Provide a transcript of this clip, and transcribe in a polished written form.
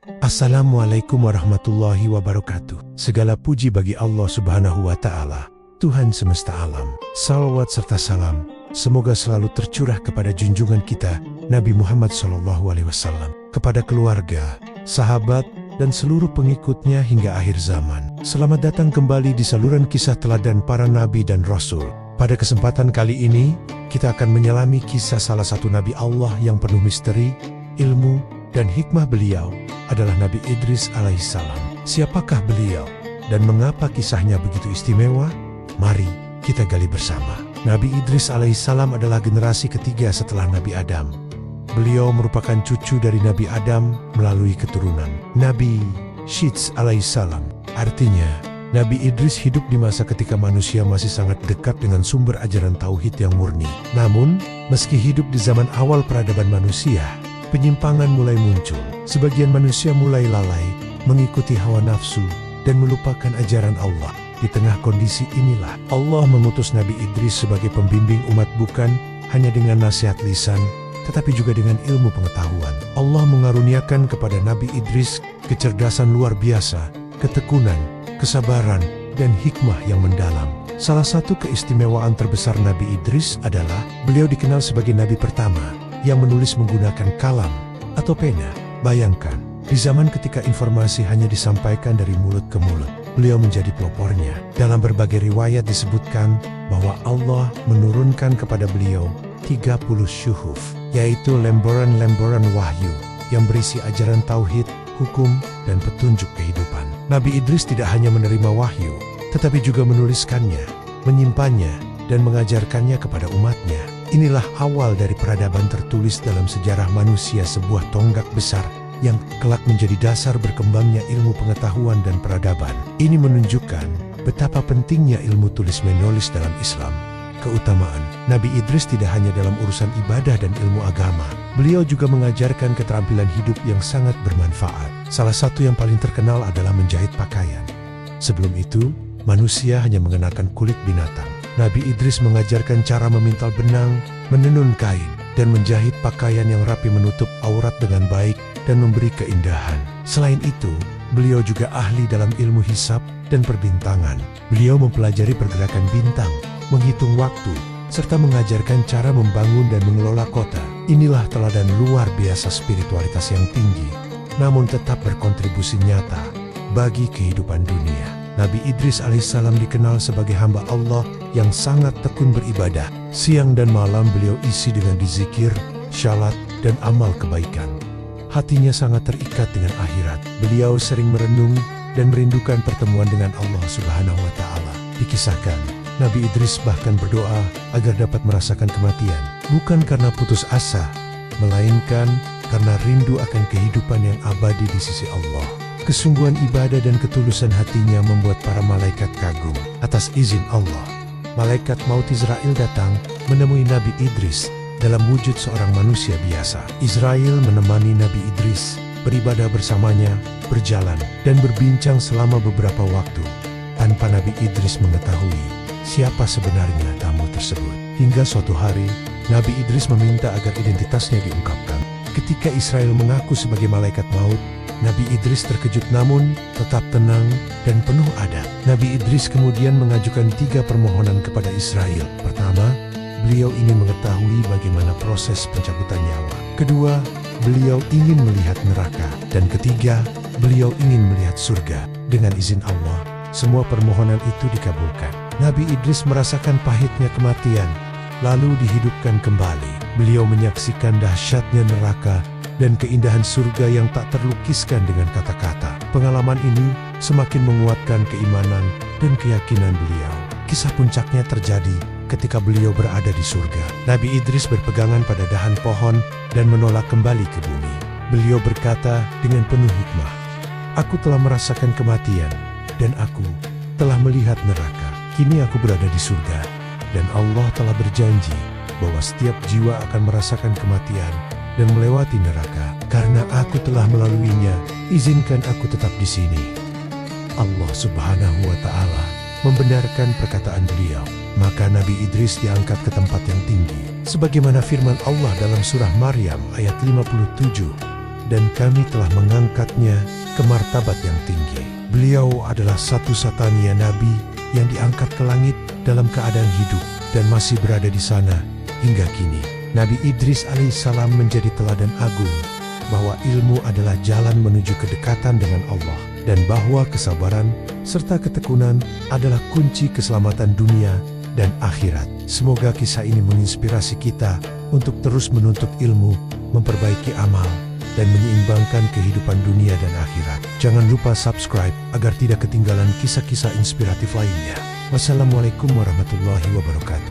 Assalamualaikum warahmatullahi wabarakatuh. Segala puji bagi Allah Subhanahu wa Ta'ala, Tuhan semesta alam. Salawat serta salam semoga selalu tercurah kepada junjungan kita Nabi Muhammad SAW, kepada keluarga, sahabat, dan seluruh pengikutnya hingga akhir zaman. Selamat datang kembali di saluran kisah teladan para nabi dan rasul. Pada kesempatan kali ini, kita akan menyelami kisah salah satu nabi Allah yang penuh misteri, ilmu, dan hikmah. Beliau adalah Nabi Idris alaihissalam. Siapakah beliau dan mengapa kisahnya begitu istimewa? Mari kita gali bersama. Nabi Idris alaihissalam adalah generasi ketiga setelah Nabi Adam. Beliau merupakan cucu dari Nabi Adam melalui keturunan Nabi Syits alaihissalam. Artinya, Nabi Idris hidup di masa ketika manusia masih sangat dekat dengan sumber ajaran tauhid yang murni. Namun, meski hidup di zaman awal peradaban manusia, penyimpangan mulai muncul. Sebagian manusia mulai lalai, mengikuti hawa nafsu, dan melupakan ajaran Allah. Di tengah kondisi inilah, Allah mengutus Nabi Idris sebagai pembimbing umat, bukan hanya dengan nasihat lisan, tetapi juga dengan ilmu pengetahuan. Allah mengaruniakan kepada Nabi Idris kecerdasan luar biasa, ketekunan, kesabaran, dan hikmah yang mendalam. Salah satu keistimewaan terbesar Nabi Idris adalah beliau dikenal sebagai Nabi pertama yang menulis menggunakan kalam atau pena. Bayangkan, di zaman ketika informasi hanya disampaikan dari mulut ke mulut, beliau menjadi pelopornya. Dalam berbagai riwayat disebutkan bahwa Allah menurunkan kepada beliau 30 syuhuf, yaitu lembaran-lembaran wahyu yang berisi ajaran tauhid, hukum, dan petunjuk kehidupan. Nabi Idris tidak hanya menerima wahyu, tetapi juga menuliskannya, menyimpannya, dan mengajarkannya kepada umatnya. Inilah awal dari peradaban tertulis dalam sejarah manusia, sebuah tonggak besar yang kelak menjadi dasar berkembangnya ilmu pengetahuan dan peradaban. Ini menunjukkan betapa pentingnya ilmu tulis-menulis dalam Islam. Keutamaan Nabi Idris tidak hanya dalam urusan ibadah dan ilmu agama. Beliau juga mengajarkan keterampilan hidup yang sangat bermanfaat. Salah satu yang paling terkenal adalah menjahit pakaian. Sebelum itu, manusia hanya mengenakan kulit binatang. Nabi Idris mengajarkan cara memintal benang, menenun kain, dan menjahit pakaian yang rapi, menutup aurat dengan baik, dan memberi keindahan. Selain itu, beliau juga ahli dalam ilmu hisab dan perbintangan. Beliau mempelajari pergerakan bintang, menghitung waktu, serta mengajarkan cara membangun dan mengelola kota. Inilah teladan luar biasa spiritualitas yang tinggi, namun tetap berkontribusi nyata bagi kehidupan dunia. Nabi Idris alaihissalam dikenal sebagai hamba Allah yang sangat tekun beribadah. Siang dan malam beliau isi dengan dizikir, syalat, dan amal kebaikan. Hatinya sangat terikat dengan akhirat. Beliau sering merenung dan merindukan pertemuan dengan Allah Subhanahu wa Ta'ala. Dikisahkan, Nabi Idris bahkan berdoa agar dapat merasakan kematian, bukan karena putus asa, melainkan karena rindu akan kehidupan yang abadi di sisi Allah. Kesungguhan ibadah dan ketulusan hatinya membuat para malaikat kagum. Atas izin Allah, malaikat maut Israel datang menemui Nabi Idris dalam wujud seorang manusia biasa. Israel menemani Nabi Idris, beribadah bersamanya, berjalan, dan berbincang selama beberapa waktu, tanpa Nabi Idris mengetahui siapa sebenarnya tamu tersebut. Hingga suatu hari, Nabi Idris meminta agar identitasnya diungkapkan. Ketika Israel mengaku sebagai malaikat maut, Nabi Idris terkejut namun tetap tenang dan penuh adab. Nabi Idris kemudian mengajukan 3 permohonan kepada Israel. Pertama, beliau ingin mengetahui bagaimana proses pencabutan nyawa. Kedua, beliau ingin melihat neraka. Dan ketiga, beliau ingin melihat surga. Dengan izin Allah, semua permohonan itu dikabulkan. Nabi Idris merasakan pahitnya kematian, lalu dihidupkan kembali. Beliau menyaksikan dahsyatnya neraka dan keindahan surga yang tak terlukiskan dengan kata-kata. Pengalaman ini semakin menguatkan keimanan dan keyakinan beliau. Kisah puncaknya terjadi ketika beliau berada di surga. Nabi Idris berpegangan pada dahan pohon dan menolak kembali ke bumi. Beliau berkata dengan penuh hikmah, "Aku telah merasakan kematian dan aku telah melihat neraka. Kini aku berada di surga dan Allah telah berjanji bahwa setiap jiwa akan merasakan kematian dan melewati neraka. Karena aku telah melaluinya, izinkan aku tetap di sini." Allah Subhanahu wa Ta'ala membenarkan perkataan beliau. Maka Nabi Idris diangkat ke tempat yang tinggi. Sebagaimana firman Allah dalam surah Maryam ayat 57, dan kami telah mengangkatnya ke martabat yang tinggi. Beliau adalah satu-satunya nabi yang diangkat ke langit dalam keadaan hidup dan masih berada di sana hingga kini. Nabi Idris alaihissalam menjadi teladan agung bahwa ilmu adalah jalan menuju kedekatan dengan Allah dan bahwa kesabaran serta ketekunan adalah kunci keselamatan dunia dan akhirat. Semoga kisah ini menginspirasi kita untuk terus menuntut ilmu, memperbaiki amal, dan menyeimbangkan kehidupan dunia dan akhirat. Jangan lupa subscribe agar tidak ketinggalan kisah-kisah inspiratif lainnya. Wassalamualaikum warahmatullahi wabarakatuh.